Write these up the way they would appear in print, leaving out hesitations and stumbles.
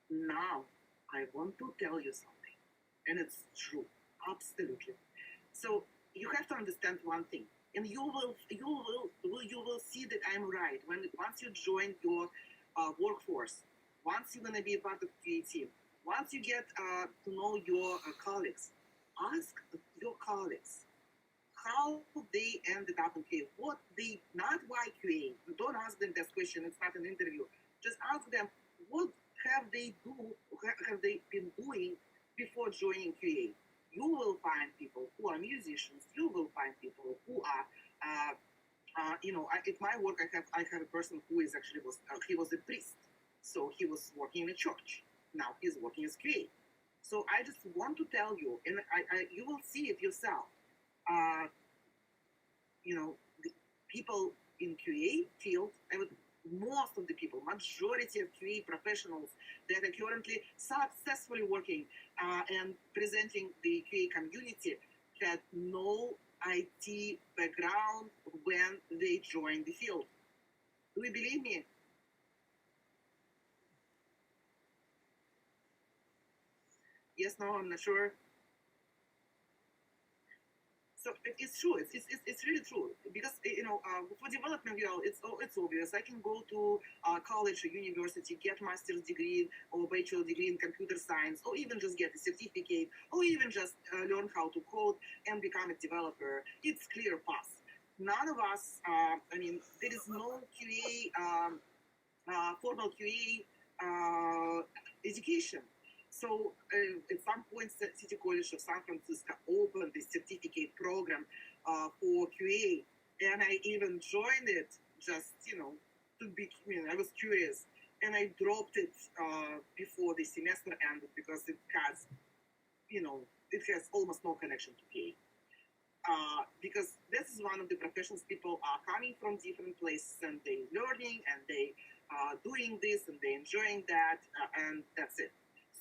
Now, I want to tell you something, and it's true, absolutely. So you have to understand one thing, and you will see that I'm right when once you join your workforce, once you're gonna be a part of QA team, once you get to know your colleagues, ask your colleagues how they ended up in QA, what they not why QA. Don't ask them this question. It's not an interview. Just ask them what have they been doing before joining QA. You will find people who are musicians. You will find people who are at my work, I have a person who is actually he was a priest, so he was working in a church. Now he's working as QA. So I just want to tell you, and you will see it yourself. Uh, the people in QA field, most of the people, majority of QA professionals that are currently successfully working and presenting the QA community had no IT background when they joined the field. Do you believe me? Yes, no, I'm not sure. So it's true. It's really true because for development, it's obvious. I can go to college or university, get master's degree or bachelor degree in computer science, or even just get a certificate, or even just learn how to code and become a developer. It's clear path. None of us. There is no QA formal QA education. So at some point, City College of San Francisco opened the certificate program for QA, and I even joined it just to be. I was curious, and I dropped it before the semester ended because it has almost no connection to QA. Because this is one of the professions people are coming from different places and they learning and they doing this and they enjoying that and that's it.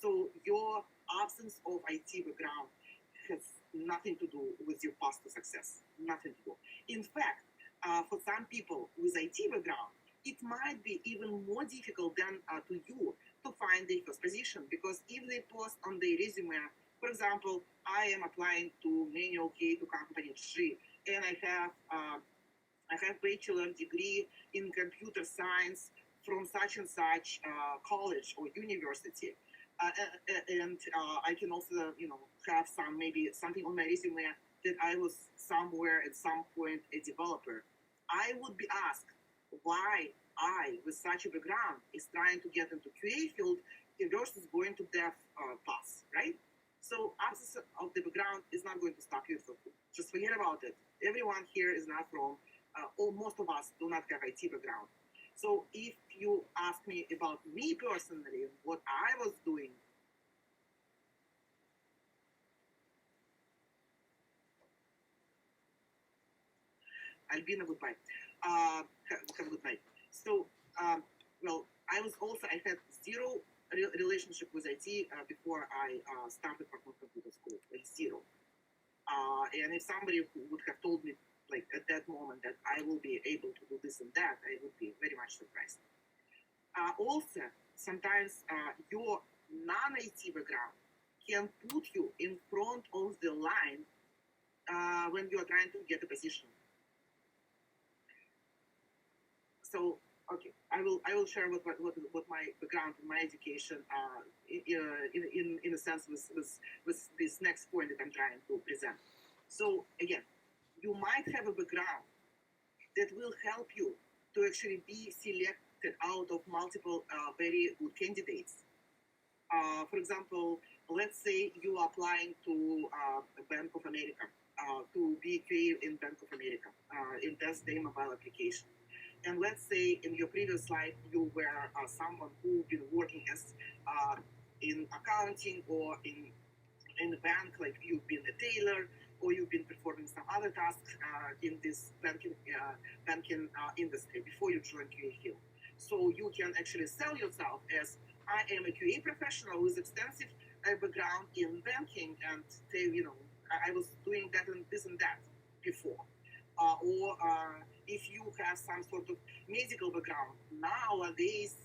So your absence of IT background has nothing to do with your path to success. Nothing to do. In fact, for some people with IT background, it might be even more difficult than to you to find the first position because if they post on their resume, for example, I am applying to manual K to company G, and I have bachelor degree in computer science from such and such college or university. And I can also, have some maybe something on my resume that I was somewhere at some point a developer. I would be asked why I, with such a background, is trying to get into QA field versus going to dev path, right? So absence of the background is not going to stop you. So just forget about it. Everyone here is not from, or most of us do not have IT background. So if you ask me about me personally, what I was doing, Albina, goodbye. Have a good night. So, well, I had zero relationship with IT before I started Faculty Computer School, like zero. And if somebody who would have told me, like at that moment, that I will be able to do this and that, I would be very much surprised. Also, sometimes your non-IT background can put you in front of the line when you are trying to get a position. So, okay, I will share what my background and my education in a sense with this next point that I'm trying to present. So again, you might have a background that will help you to actually be selected out of multiple very good candidates. For example, let's say you are applying to Bank of America to be QA in Bank of America in test day mobile application. And let's say in your previous life you were someone who been working as in accounting or in the bank, like you've been a tailor or you've been performing some other tasks in this banking industry before you join QA field. So you can actually sell yourself as I am a QA professional with extensive background in banking, and say, I was doing that and this and that before. Or if you have some sort of medical background. Nowadays,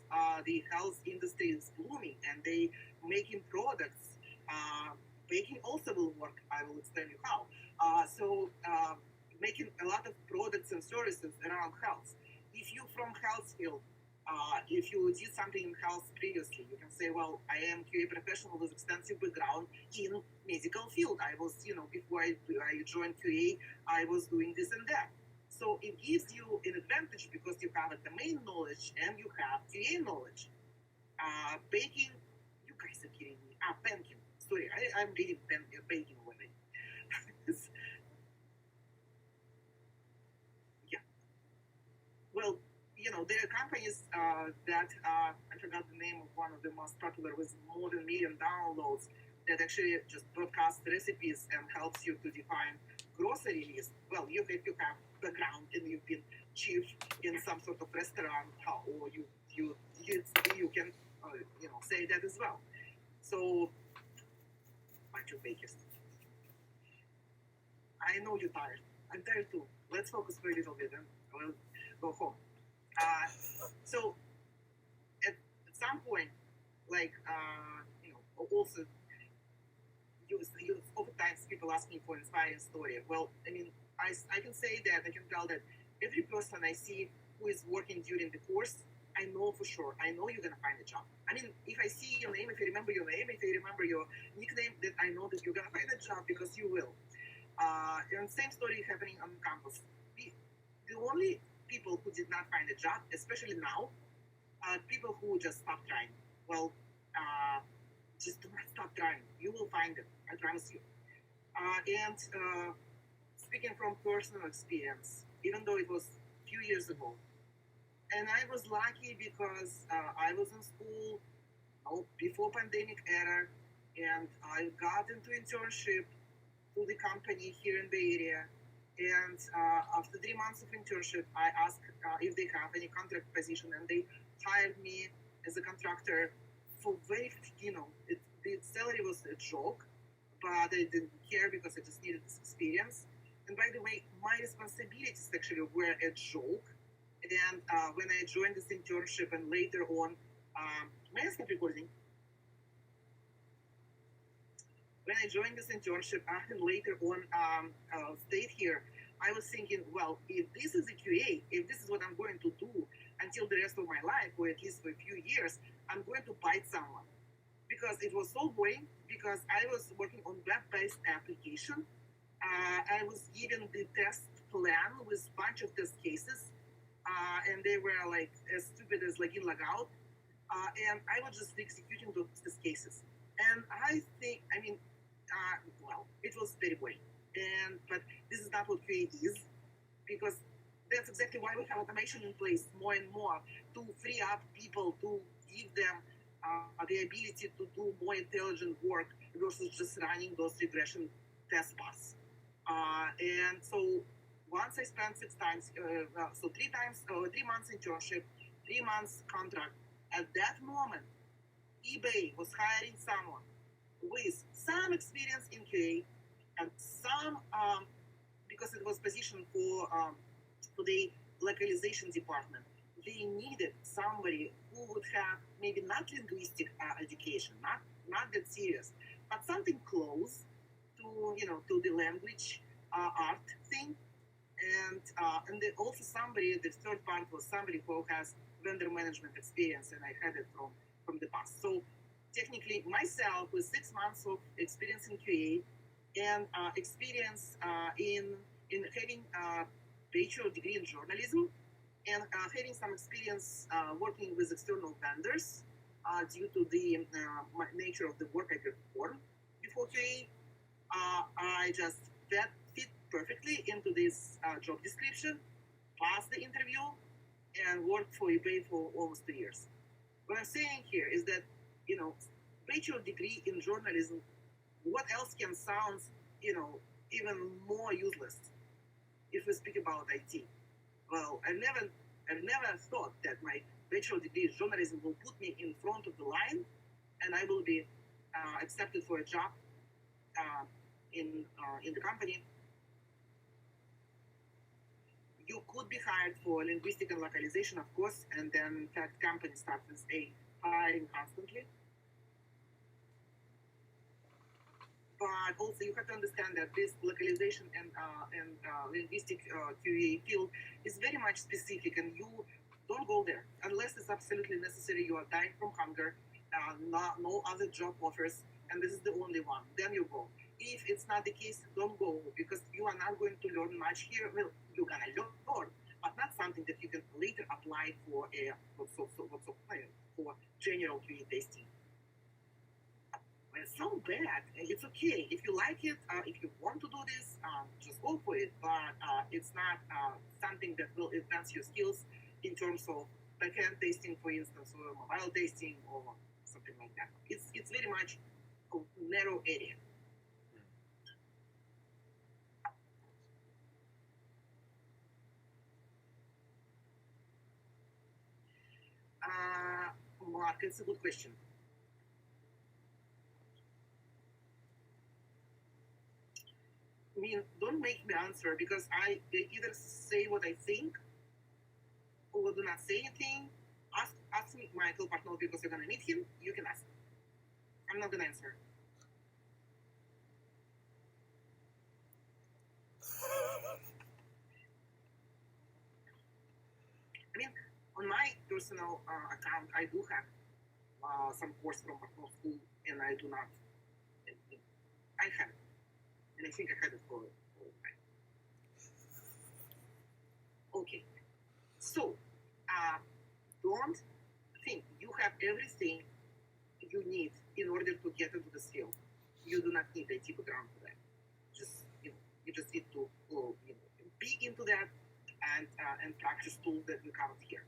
the health industry is blooming, and they making products. Baking also will work. I will explain you how. Making a lot of products and services around health. If you from health field, if you did something in health previously, you can say, well, I am QA professional with extensive background in medical field. I was, before I joined QA, I was doing this and that. So it gives you an advantage because you have a domain knowledge and you have QA knowledge. Baking, you guys are kidding me. Banking. Sorry, I'm reading baking already. Yeah. Well, there are companies that I forgot the name of one of the most popular with more than 1 million downloads that actually just broadcast recipes and helps you to define grocery list. Well, if you have background and you've been chief in some sort of restaurant, or you can say that as well. So, bunch of bakers. I know you're tired. I'm tired too. Let's focus for a little bit and we'll go home. So at some point, like also oftentimes people ask me for inspiring story. Well, I mean, I can say that I can tell that every person I see who is working during the course, I know for sure. I know you're gonna find a job. I mean, if I see your name, if I remember your name, if I remember your nickname, then I know that you're gonna find a job because you will. And same story happening on campus. The only people who did not find a job, especially now, are people who just stopped trying. Well, just do not stop trying. You will find it. I promise you. And speaking from personal experience, even though it was a few years ago, and I was lucky because I was in school before pandemic era, and I got into internship to the company here in Bay Area. And after 3 months of internship, I asked if they have any contract position, and they hired me as a contractor for very, the salary was a joke, but I didn't care because I just needed this experience. And by the way, my responsibilities actually were a joke. And when I joined this internship and later on, may I stop recording? When I joined this internship and later on stayed here, I was thinking, well, if this is a QA, if this is what I'm going to do until the rest of my life, or at least for a few years, I'm going to bite someone. Because it was so boring, because I was working on web-based application. I was given the test plan with a bunch of test cases, and they were like as stupid as login, logout. And I was just executing those test cases. And I think, well, it was very boring. But this is not what QA is, because that's exactly why we have automation in place more and more to free up people, to give them the ability to do more intelligent work versus just running those regression test paths. And so once I spent 3 months internship, 3 months contract. At that moment, eBay was hiring someone with some experience in QA and some, because it was positioned for the localization department, they needed somebody who would have maybe not linguistic education, not that serious, but something close to to the language art thing, and also somebody. The third part was somebody who has vendor management experience, and I had it from the past. So technically, myself with 6 months of experience in QA and experience in having a bachelor degree in journalism and having some experience working with external vendors due to the nature of the work I performed before QA, I just fit perfectly into this job description, passed the interview, and worked for eBay for almost 2 years. What I'm saying here is that, bachelor degree in journalism, what else can sound, even more useless if we speak about IT? Well, I've never thought that my bachelor degree in journalism will put me in front of the line, and I will be accepted for a job in the company. You could be hired for linguistic and localization, of course, and then in fact companies start with a hiring constantly. But also you have to understand that this localization and linguistic QA field is very much specific, and you don't go there unless it's absolutely necessary. You are dying from hunger, no other job offers, and this is the only one. Then you go. If it's not the case, don't go because you are not going to learn much here. Well, you're gonna learn, but not something that you can later apply for a for general QA testing. It's so bad. It's okay if you like it. If you want to do this, just go for it. But it's not something that will advance your skills in terms of backend testing, for instance, or mobile testing, or something like that. It's very much a narrow area. Mark, it's a good question. I mean, don't make me answer because I either say what I think or do not say anything. Ask me Michael Partnell because you're gonna meet him. You can ask. I'm not gonna answer. I mean, on my personal account, I do have some course from Partnell School, and I do not. I have it, and I think I had it for okay. So, don't think you have everything you need in order to get into this field. You do not need a IT background for that. Just you just need to go, be into that and practice tools that we covered here.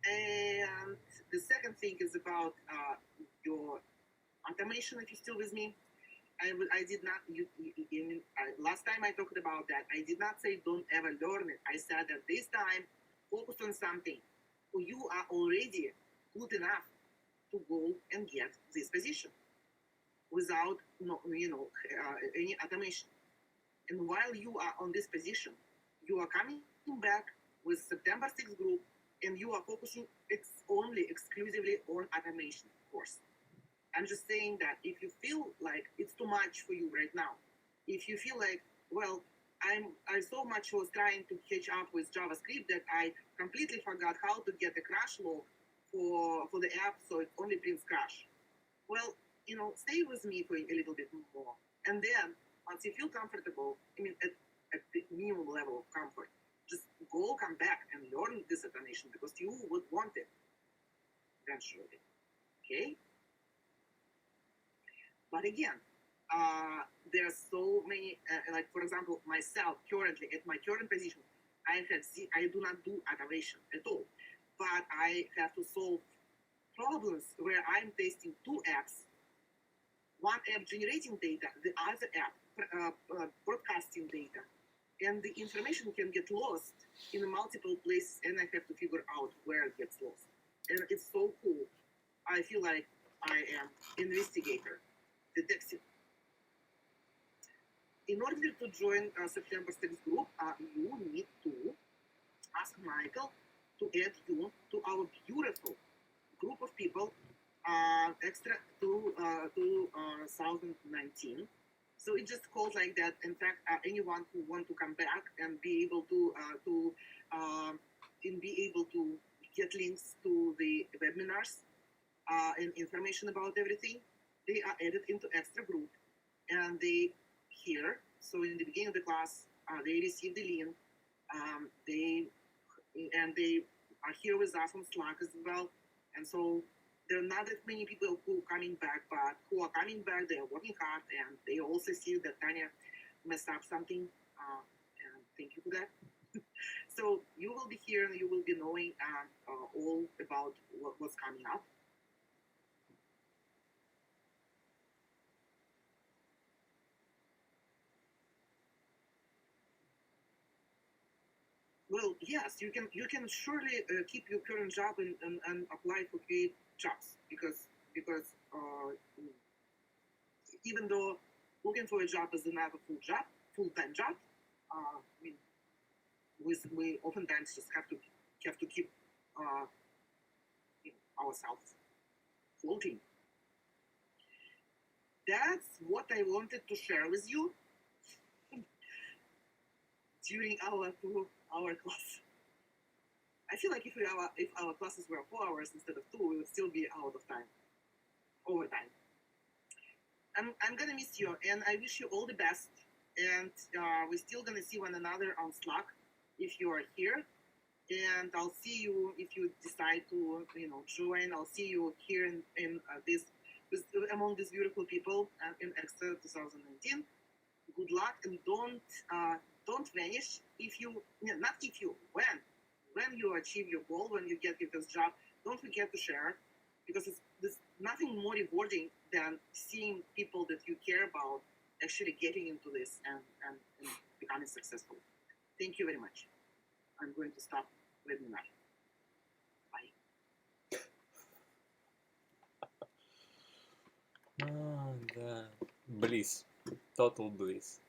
And the second thing is about your automation. If you're still with me, I did not. Last time I talked about that, I did not say don't ever learn it. I said that this time focus on something. You are already good enough to go and get this position without any automation. And while you are on this position, you are coming back with September 6th group, and you are focusing only exclusively on automation course. I'm just saying that if you feel like it's too much for you right now, if you feel like, well, I so much was trying to catch up with JavaScript that I completely forgot how to get a crash log for the app, so it only prints crash. Well, stay with me for a little bit more, and then once you feel comfortable, at the minimum level of comfort, just come back and learn this automation because you would want it eventually. Okay? But again, there are so many, like for example, myself currently at my current position, I do not do automation at all, but I have to solve problems where I'm testing two apps, one app generating data, the other app broadcasting data, and the information can get lost in multiple places, and I have to figure out where it gets lost. And it's so cool. I feel like I am investigator, detective. In order to join September 6th group, you need to ask Michael to add you to our beautiful group of people extra to 2019. So it just calls like that. In fact, anyone who want to come back and be able to get links to the webinars and information about everything, they are added into extra group, and they here. So in the beginning of the class, they receive the link. They are here with us on Slack as well, and so there are not that many people who are coming back, but who are coming back, they are working hard, and they also see that Tanya messed up something, and thank you for that. So you will be here, and you will be knowing all about what's coming up. Well, yes, you can surely keep your current job and apply for great jobs because even though looking for a job is not a full time job, I mean, we oftentimes just have to keep ourselves floating. That's what I wanted to share with you during our 2-hour class. I feel like if our classes were 4 hours instead of 2, we would still be out of time, overtime. I'm gonna miss you, and I wish you all the best. And we're still gonna see one another on Slack if you are here. And I'll see you if you decide to, join. I'll see you here in this among these beautiful people in Extra 2019. Good luck, and don't vanish. If you, not if you, when you achieve your goal, when you get your first job, don't forget to share, because there's nothing more rewarding than seeing people that you care about actually getting into this and becoming successful. Thank you very much. I'm going to stop webinar. Bye. Да. Bliss. Total bliss.